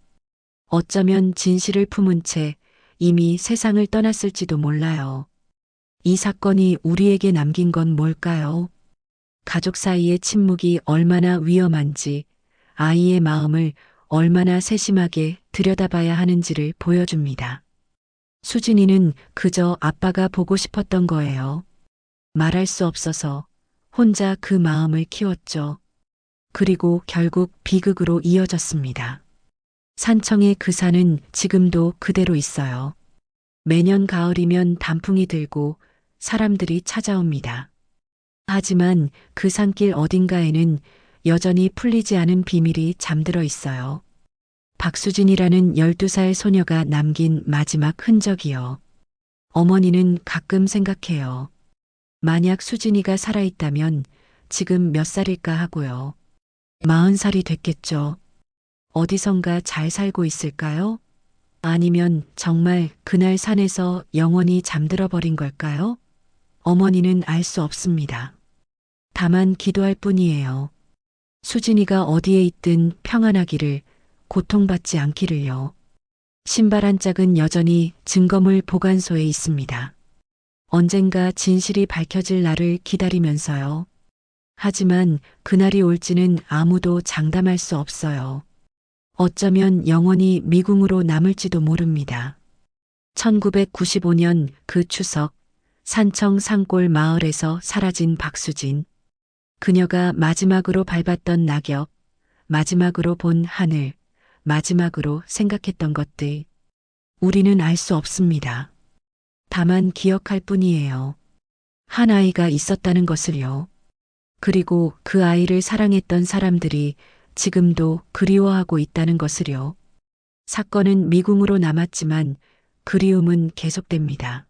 어쩌면 진실을 품은 채 이미 세상을 떠났을지도 몰라요. 이 사건이 우리에게 남긴 건 뭘까요? 가족 사이의 침묵이 얼마나 위험한지, 아이의 마음을 얼마나 세심하게 들여다봐야 하는지를 보여줍니다. 수진이는 그저 아빠가 보고 싶었던 거예요. 말할 수 없어서 혼자 그 마음을 키웠죠. 그리고 결국 비극으로 이어졌습니다. 산청의 그 산은 지금도 그대로 있어요. 매년 가을이면 단풍이 들고 사람들이 찾아옵니다. 하지만 그 산길 어딘가에는 여전히 풀리지 않은 비밀이 잠들어 있어요. 박수진이라는 12살 소녀가 남긴 마지막 흔적이요. 어머니는 가끔 생각해요. 만약 수진이가 살아있다면 지금 몇 살일까 하고요. 40살이 됐겠죠. 어디선가 잘 살고 있을까요? 아니면 정말 그날 산에서 영원히 잠들어 버린 걸까요? 어머니는 알 수 없습니다. 다만 기도할 뿐이에요. 수진이가 어디에 있든 평안하기를, 고통받지 않기를요. 신발 한 짝은 여전히 증거물 보관소에 있습니다. 언젠가 진실이 밝혀질 날을 기다리면서요. 하지만 그날이 올지는 아무도 장담할 수 없어요. 어쩌면 영원히 미궁으로 남을지도 모릅니다. 1995년 그 추석, 산청 산골 마을에서 사라진 박수진. 그녀가 마지막으로 밟았던 낙엽, 마지막으로 본 하늘, 마지막으로 생각했던 것들. 우리는 알 수 없습니다. 다만 기억할 뿐이에요. 한 아이가 있었다는 것을요. 그리고 그 아이를 사랑했던 사람들이 지금도 그리워하고 있다는 것을요. 사건은 미궁으로 남았지만 그리움은 계속됩니다.